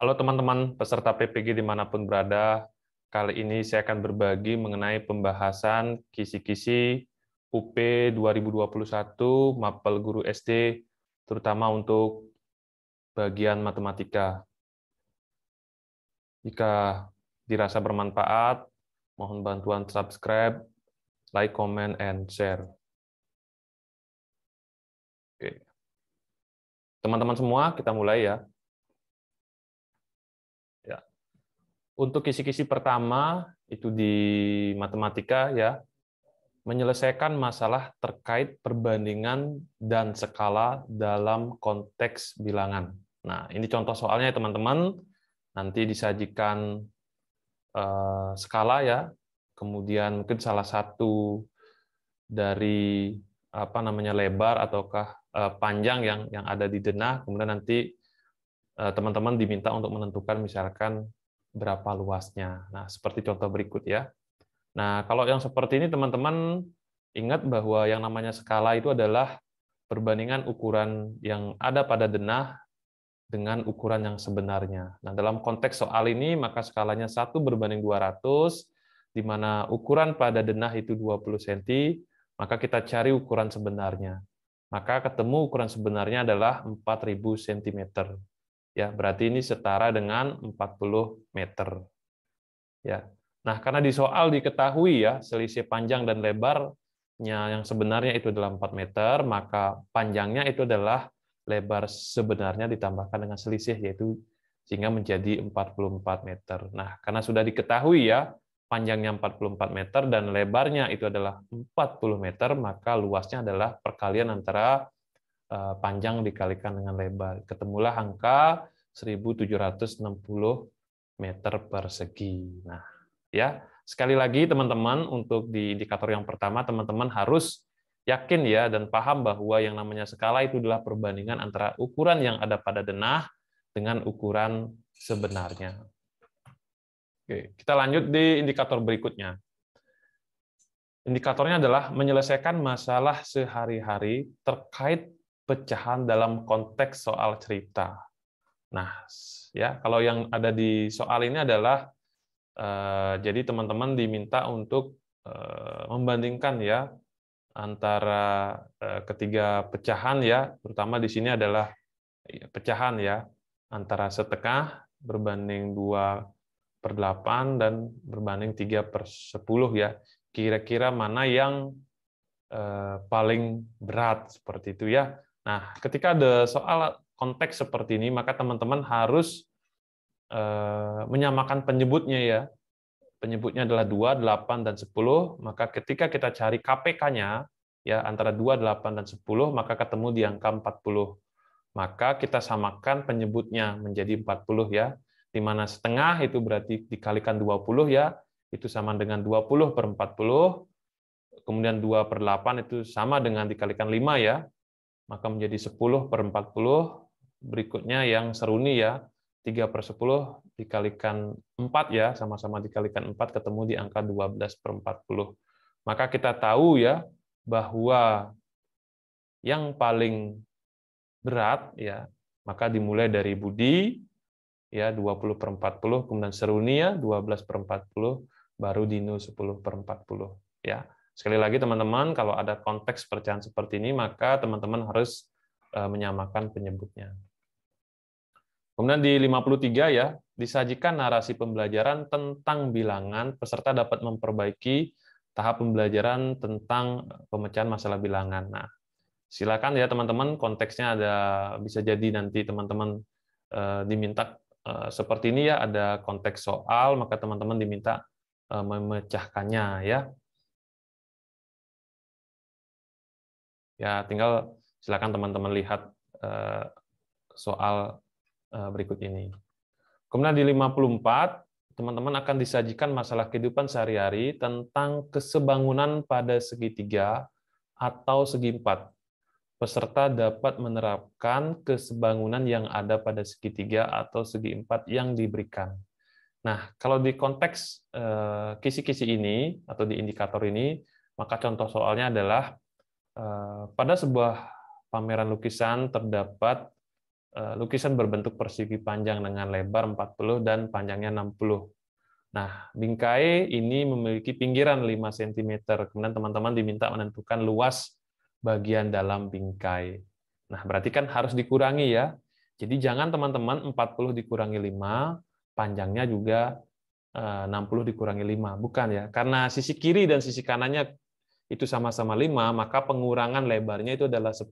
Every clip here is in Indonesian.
Halo teman-teman peserta PPG dimanapun berada, kali ini saya akan berbagi mengenai pembahasan kisi-kisi UP 2021 Mapel Guru SD, terutama untuk bagian matematika. Jika dirasa bermanfaat, mohon bantuan subscribe, like, comment, and share. Oke. Teman-teman semua, kita mulai ya. Untuk kisi-kisi pertama itu di matematika ya, menyelesaikan masalah terkait perbandingan dan skala dalam konteks bilangan. Nah, ini contoh soalnya ya teman-teman. Nanti disajikan skala ya, kemudian mungkin salah satu dari lebar ataukah panjang yang ada di denah, kemudian nanti teman-teman diminta untuk menentukan misalkan berapa luasnya. Nah, seperti contoh berikut ya. Nah, kalau yang seperti ini teman-teman ingat bahwa yang namanya skala itu adalah perbandingan ukuran yang ada pada denah dengan ukuran yang sebenarnya. Nah, dalam konteks soal ini maka skalanya 1/200, di mana ukuran pada denah itu 20 cm, maka kita cari ukuran sebenarnya. Maka ketemu ukuran sebenarnya adalah 4000 cm. Ya, berarti ini setara dengan 40 meter. Ya. Nah, karena di soal diketahui ya selisih panjang dan lebarnya yang sebenarnya itu adalah 4 meter, maka panjangnya itu adalah lebar sebenarnya ditambahkan dengan selisih, yaitu sehingga menjadi 44 meter. Nah, karena sudah diketahui ya panjangnya 44 meter dan lebarnya itu adalah 40 meter, maka luasnya adalah perkalian antara panjang dikalikan dengan lebar. Ketemulah angka 1760 meter persegi. Nah, ya, sekali lagi teman-teman, untuk di indikator yang pertama teman-teman harus yakin ya dan paham bahwa yang namanya skala itu adalah perbandingan antara ukuran yang ada pada denah dengan ukuran sebenarnya. Oke, kita lanjut di indikator berikutnya. Indikatornya adalah menyelesaikan masalah sehari-hari terkait pecahan dalam konteks soal cerita. Nah, ya, kalau yang ada di soal ini adalah jadi teman-teman diminta untuk membandingkan ya antara ketiga pecahan ya, terutama di sini adalah pecahan ya antara setengah berbanding 2/8 dan berbanding 3/10 ya. Kira-kira mana yang paling berat seperti itu ya. Nah, ketika ada soal konteks seperti ini, maka teman-teman harus menyamakan penyebutnya ya. Penyebutnya adalah 2, 8, dan 10, maka ketika kita cari KPK-nya ya antara 2, 8, dan 10, maka ketemu di angka 40. Maka kita samakan penyebutnya menjadi 40 ya, di mana setengah itu berarti dikalikan 20 ya, itu sama dengan 20/40, kemudian 2/8 itu sama dengan dikalikan 5 ya, maka menjadi 10/40, berikutnya yang seruni ya, 3/10 dikalikan 4 ya, sama-sama dikalikan 4 ketemu di angka 12/40. Maka kita tahu ya bahwa yang paling berat ya, maka dimulai dari Budi ya 20/40, kemudian seruni ya 12/40, baru Dino 10/40 ya. Sekali lagi teman-teman, kalau ada konteks pecahan seperti ini, maka teman-teman harus menyamakan penyebutnya. Kemudian di 53 ya, disajikan narasi pembelajaran tentang bilangan, peserta dapat memperbaiki tahap pembelajaran tentang pemecahan masalah bilangan. Nah, silakan ya teman-teman, konteksnya ada bisa jadi nanti teman-teman diminta seperti ini ya, ada konteks soal, maka teman-teman diminta memecahkannya ya. Ya, tinggal silakan teman-teman lihat soal berikut ini. Kemudian di 54, teman-teman akan disajikan masalah kehidupan sehari-hari tentang kesebangunan pada segitiga atau segi empat. Peserta dapat menerapkan kesebangunan yang ada pada segitiga atau segi empat yang diberikan. Nah, kalau di konteks kisi-kisi ini atau di indikator ini, maka contoh soalnya adalah pada sebuah pameran lukisan terdapat lukisan berbentuk persegi panjang dengan lebar 40 dan panjangnya 60. Nah, bingkai ini memiliki pinggiran 5 cm. Kemudian teman-teman diminta menentukan luas bagian dalam bingkai. Nah, berarti kan harus dikurangi ya. Jadi jangan teman-teman 40 dikurangi 5, panjangnya juga 60 dikurangi 5. Bukan ya. Karena sisi kiri dan sisi kanannya itu sama-sama 5, maka pengurangan lebarnya itu adalah 10.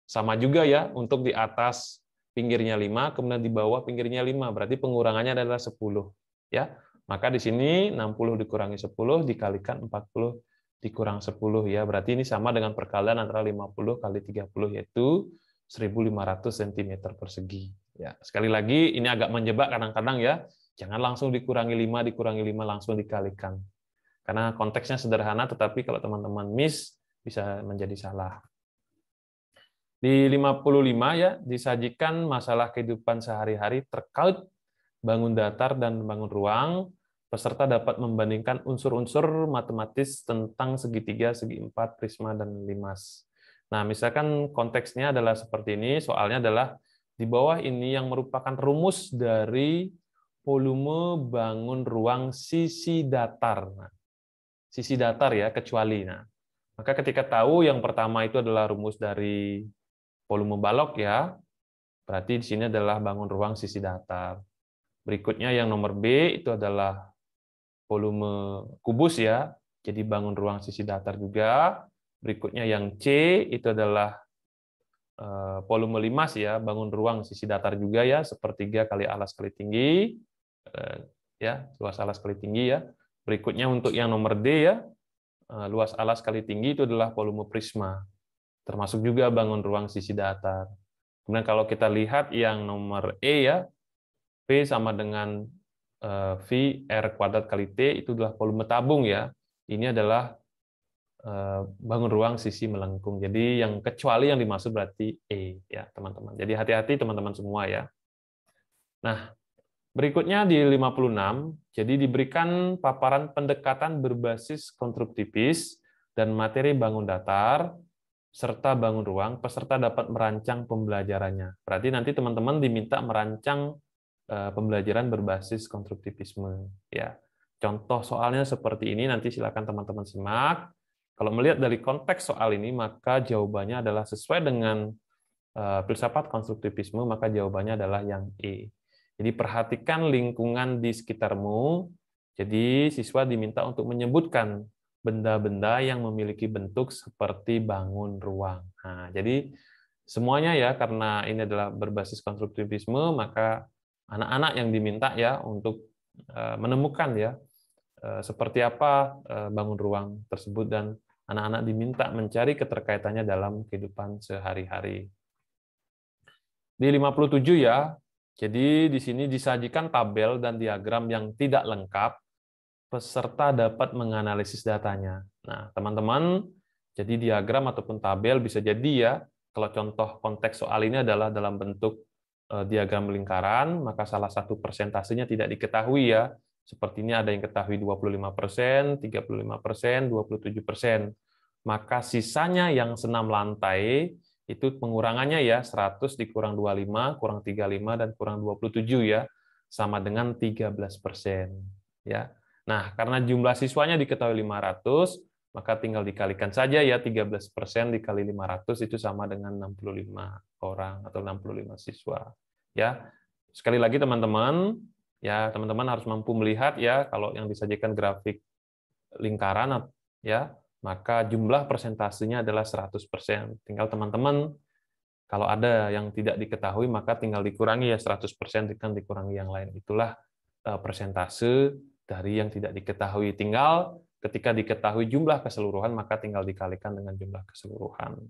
Sama juga ya, untuk di atas pinggirnya 5, kemudian di bawah pinggirnya 5, berarti pengurangannya adalah 10. Ya, maka di sini 60 dikurangi 10 dikalikan 40 dikurang 10 ya, berarti ini sama dengan perkalian antara 50 kali 30 yaitu 1.500 cm persegi. Ya, sekali lagi ini agak menjebak kadang-kadang ya. Jangan langsung dikurangi 5 langsung dikalikan. Karena konteksnya sederhana, tetapi kalau teman-teman miss bisa menjadi salah. Di 55 ya, disajikan masalah kehidupan sehari-hari terkait bangun datar dan bangun ruang. Peserta dapat membandingkan unsur-unsur matematis tentang segitiga, segi empat, prisma, dan limas. Nah, misalkan konteksnya adalah seperti ini, soalnya adalah di bawah ini yang merupakan rumus dari volume bangun ruang sisi datar. Nah, sisi datar ya, kecuali. Nah, maka ketika tahu yang pertama itu adalah rumus dari volume balok ya, berarti di sini adalah bangun ruang sisi datar. Berikutnya yang nomor B itu adalah volume kubus ya, jadi bangun ruang sisi datar juga. Berikutnya yang C itu adalah volume limas ya, bangun ruang sisi datar juga ya, sepertiga kali alas kali tinggi, ya luas alas kali tinggi ya. Berikutnya untuk yang nomor D ya, luas alas kali tinggi itu adalah volume prisma, termasuk juga bangun ruang sisi datar. Kemudian kalau kita lihat yang nomor E ya, P sama dengan V R kuadrat kali T itu adalah volume tabung ya. Ini adalah bangun ruang sisi melengkung. Jadi yang kecuali yang dimaksud berarti E ya, teman-teman. Jadi hati-hati teman-teman semua ya. Nah, berikutnya di 56, jadi diberikan paparan pendekatan berbasis konstruktivis dan materi bangun datar serta bangun ruang, peserta dapat merancang pembelajarannya. Berarti nanti teman-teman diminta merancang pembelajaran berbasis konstruktivisme. Ya, contoh soalnya seperti ini, nanti silakan teman-teman simak. Kalau melihat dari konteks soal ini, maka jawabannya adalah sesuai dengan filsafat konstruktivisme, maka jawabannya adalah yang E. Jadi perhatikan lingkungan di sekitarmu. Jadi siswa diminta untuk menyebutkan benda-benda yang memiliki bentuk seperti bangun ruang. Nah, jadi semuanya ya, karena ini adalah berbasis konstruktivisme, maka anak-anak yang diminta ya untuk menemukan ya seperti apa bangun ruang tersebut, dan anak-anak diminta mencari keterkaitannya dalam kehidupan sehari-hari. Di 57 ya, jadi di sini disajikan tabel dan diagram yang tidak lengkap, peserta dapat menganalisis datanya. Nah, teman-teman, jadi diagram ataupun tabel bisa jadi ya, kalau contoh konteks soal ini adalah dalam bentuk diagram lingkaran, maka salah satu persentasenya tidak diketahui ya. Seperti ini ada yang ketahui 25%, 35%, 27%. Maka sisanya yang senam lantai, itu pengurangannya ya 100 dikurang 25, kurang 35, dan kurang 27 ya, sama dengan 13%. Ya. Nah, karena jumlah siswanya diketahui 500, maka tinggal dikalikan saja ya, 13% dikali 500 itu sama dengan 65 orang atau 65 siswa. Ya. Sekali lagi teman-teman, ya teman-teman harus mampu melihat ya kalau yang disajikan grafik lingkaran ya, maka jumlah persentasenya adalah 100%. Tinggal teman-teman kalau ada yang tidak diketahui maka tinggal dikurangi ya 100% dengan dikurangi yang lain. Itulah persentase dari yang tidak diketahui. Tinggal ketika diketahui jumlah keseluruhan, maka tinggal dikalikan dengan jumlah keseluruhan.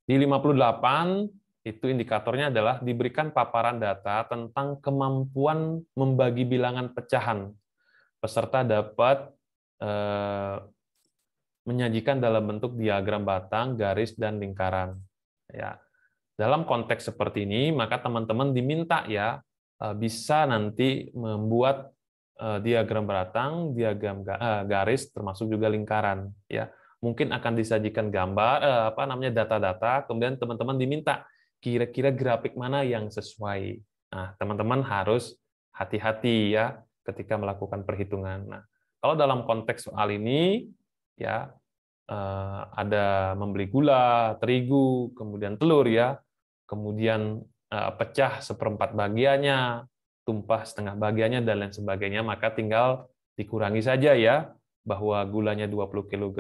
Di 58, itu indikatornya adalah diberikan paparan data tentang kemampuan membagi bilangan pecahan. Peserta dapat menyajikan dalam bentuk diagram batang, garis, dan lingkaran. Ya. Dalam konteks seperti ini, maka teman-teman diminta ya bisa nanti membuat diagram batang, diagram garis, termasuk juga lingkaran. Ya, mungkin akan disajikan gambar, data-data, kemudian teman-teman diminta kira-kira grafik mana yang sesuai. Nah, teman-teman harus hati-hati ya ketika melakukan perhitungan. Nah, kalau dalam konteks soal ini ya ada membeli gula, terigu, kemudian telur ya, kemudian pecah seperempat bagiannya, tumpah setengah bagiannya dan lain sebagainya, maka tinggal dikurangi saja ya, bahwa gulanya 20 kg,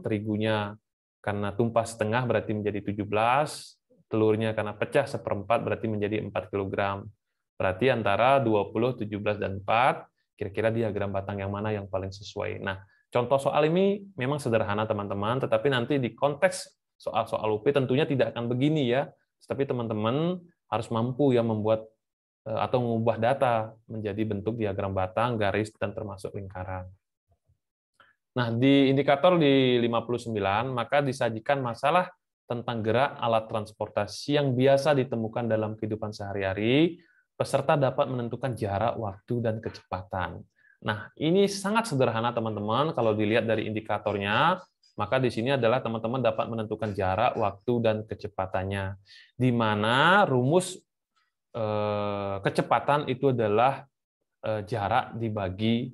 terigunya karena tumpah setengah berarti menjadi 17, telurnya karena pecah seperempat berarti menjadi 4 kg. Berarti antara 20, 17, dan 4, kira-kira diagram batang yang mana yang paling sesuai. Nah, contoh soal ini memang sederhana teman-teman, tetapi nanti di konteks soal-soal UP tentunya tidak akan begini ya. Tapi teman-teman harus mampu ya membuat atau mengubah data menjadi bentuk diagram batang, garis, dan termasuk lingkaran. Nah, di indikator di 59, maka disajikan masalah tentang gerak alat transportasi yang biasa ditemukan dalam kehidupan sehari-hari, peserta dapat menentukan jarak, waktu, dan kecepatan. Nah, ini sangat sederhana teman-teman, kalau dilihat dari indikatornya, maka di sini adalah teman-teman dapat menentukan jarak, waktu, dan kecepatannya. Di mana rumus kecepatan itu adalah jarak dibagi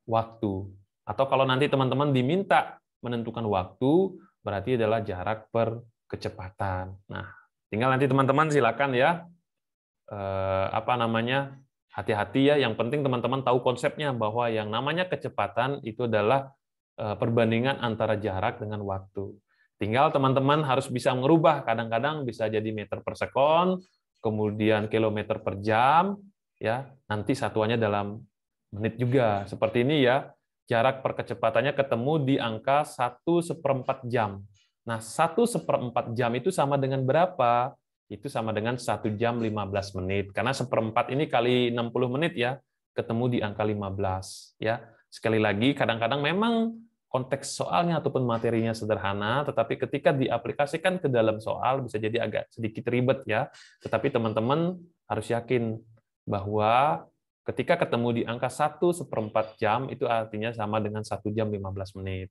waktu. Atau kalau nanti teman-teman diminta menentukan waktu, berarti adalah jarak per kecepatan. Nah, tinggal nanti teman-teman silakan ya, hati-hati ya. Yang penting teman-teman tahu konsepnya, bahwa yang namanya kecepatan itu adalah perbandingan antara jarak dengan waktu. Tinggal teman-teman harus bisa merubah, kadang-kadang bisa jadi meter per sekon, kemudian kilometer per jam, ya nanti satuannya dalam menit juga. Seperti ini ya, jarak per kecepatannya ketemu di angka 1/4 jam. Nah, 1/4 jam itu sama dengan berapa? Itu sama dengan 1 jam 15 menit. Karena 1/4 ini kali 60 menit ya, ketemu di angka 15. Ya. Sekali lagi, kadang-kadang memang konteks soalnya ataupun materinya sederhana, tetapi ketika diaplikasikan ke dalam soal bisa jadi agak sedikit ribet ya. Tetapi teman-teman harus yakin bahwa ketika ketemu di angka 1/4 jam, itu artinya sama dengan 1 jam 15 menit.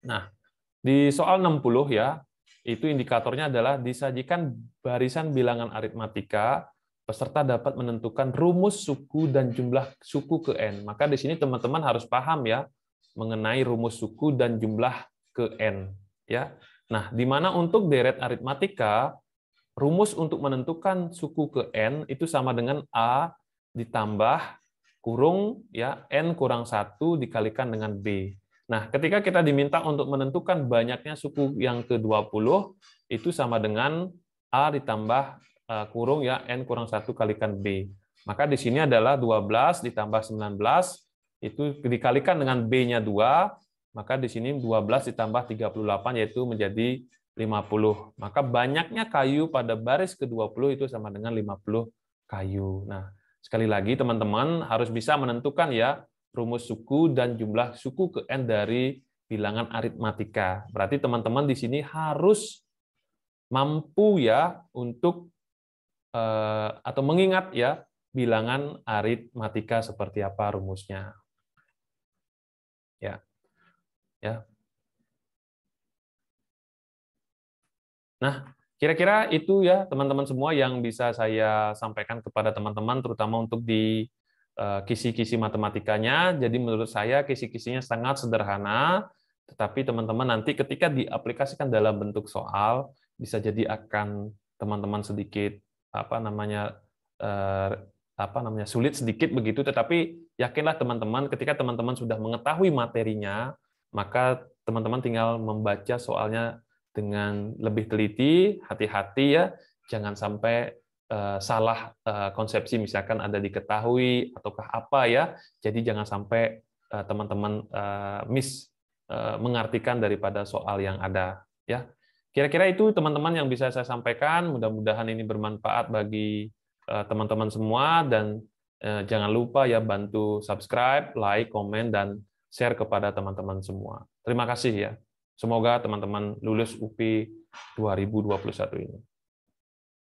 Nah, di soal 60 ya, itu indikatornya adalah disajikan barisan bilangan aritmatika, peserta dapat menentukan rumus suku dan jumlah suku ke N. Maka di sini teman-teman harus paham ya, mengenai rumus suku dan jumlah ke N. Ya. Nah, di mana untuk deret aritmatika, rumus untuk menentukan suku ke N itu sama dengan A ditambah kurung ya N kurang 1 dikalikan dengan B. Nah, ketika kita diminta untuk menentukan banyaknya suku yang ke-20, itu sama dengan A ditambah kurung ya N kurang 1 kalikan B. Maka di sini adalah 12 ditambah 19, itu dikalikan dengan B-nya 2, maka di sini 12 ditambah 38, yaitu menjadi 50. Maka banyaknya kayu pada baris ke-20 itu sama dengan 50 kayu. Nah, sekali lagi teman-teman harus bisa menentukan ya rumus suku dan jumlah suku ke N dari bilangan aritmatika. Berarti teman-teman di sini harus mampu ya untuk atau mengingat ya bilangan aritmatika seperti apa rumusnya. Ya. Ya. Nah, kira-kira itu ya teman-teman semua yang bisa saya sampaikan kepada teman-teman, terutama untuk di kisi-kisi matematikanya. Jadi menurut saya kisi-kisinya sangat sederhana, tetapi teman-teman nanti ketika diaplikasikan dalam bentuk soal bisa jadi akan teman-teman sedikit sulit sedikit begitu. Tetapi yakinlah teman-teman ketika teman-teman sudah mengetahui materinya, maka teman-teman tinggal membaca soalnya dengan lebih teliti, hati-hati ya, jangan sampai salah konsepsi, misalkan ada diketahui ataukah apa ya, jadi jangan sampai teman-teman mengartikan daripada soal yang ada ya. Kira-kira itu teman-teman yang bisa saya sampaikan, mudah-mudahan ini bermanfaat bagi teman-teman semua, dan jangan lupa ya bantu subscribe, like, komen, dan share kepada teman-teman semua. Terima kasih ya. Semoga teman-teman lulus UP 2021 ini.